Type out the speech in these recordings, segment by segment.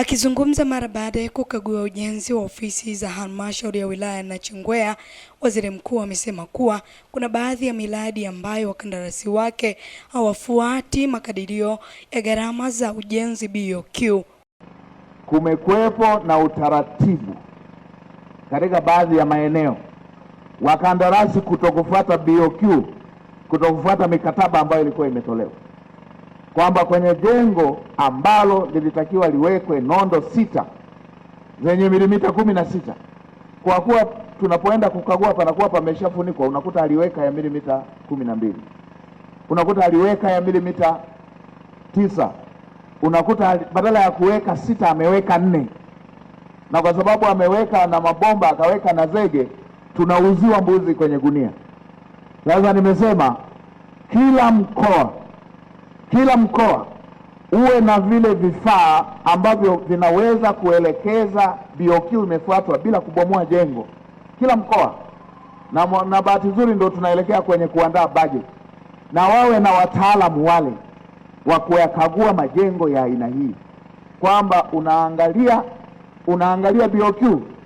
Akizungumza mara baada ya kukagua ujenzi wa ofisi za halmashauri ya wilaya ya Nachingwea, waziri mkuu amesema kuwa kuna baadhi ya miradi ambayo wakandarasi wake hawafuati makadirio ya gharama za ujenzi BOQ. Kumekuwepo na utaratibu katika baadhi ya maeneo wakandarasi kutokufuata BOQ, kutokufuata mikataba ambayo ilikuwa imetolewa, kwamba kwenye jengo ambalo lilitakiwa liwekwe nondo 6 zenye milimita 16, kwa kuwa tunapoenda kukagua panakuwa pameshafunikwa, unakuta aliweka ya milimita 12, unakuta aliweka ya milimita 9, unakuta badala ya kuweka 6 ameweka 4, na kwa sababu ameweka na mabomba akaweka na zege, tunauziwa mbuzi kwenye gunia. Sasa nimesema kila mkoa uwe na vile vifaa ambavyo vinaweza kuelekeza BOQ imefuatwa bila kubomoa jengo, kila mkoa. Na bahati nzuri ndio tunaelekea kwenye kuandaa budget, na wawe na wataalamu wale wa kuyakagua majengo ya aina hii, kwamba unaangalia BOQ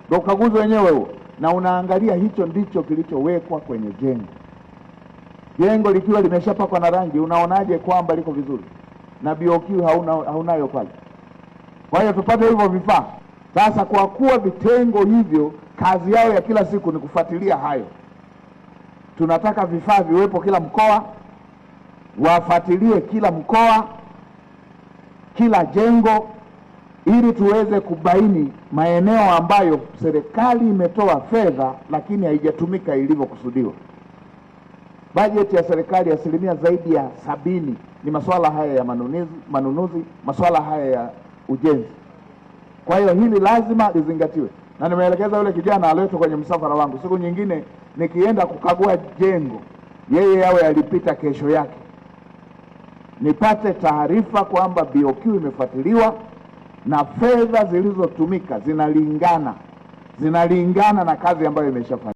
ndio ukaguzi wenyewe huo, na unaangalia hicho ndicho kilichowekwa kwenye jengo. Jengo likiwa limeshapakwa na rangi, unaonaje kwamba liko vizuri na BOQ haunayo pale? Kwa hiyo tupate hivyo vifaa. Sasa kwa kuwa vitengo hivyo kazi yao ya kila siku ni kufuatilia hayo, tunataka vifaa viwepo kila mkoa, wafuatilie kila mkoa, kila jengo, ili tuweze kubaini maeneo ambayo serikali imetoa fedha lakini haijatumika ilivyokusudiwa. Bajeti ya serikali asilimia zaidi ya 70 ni masuala haya ya manunuzi, masuala haya ya ujenzi. Kwa hiyo hili lazima lizingatiwe, na nimeelekeza yule kijana aletwe kwenye msafara wangu siku nyingine nikienda kukagua jengo, yeye yawe alipita kesho yake, nipate taarifa kwamba BOQ imefuatiliwa na fedha zilizotumika zinalingana na kazi ambayo imeshafanyika.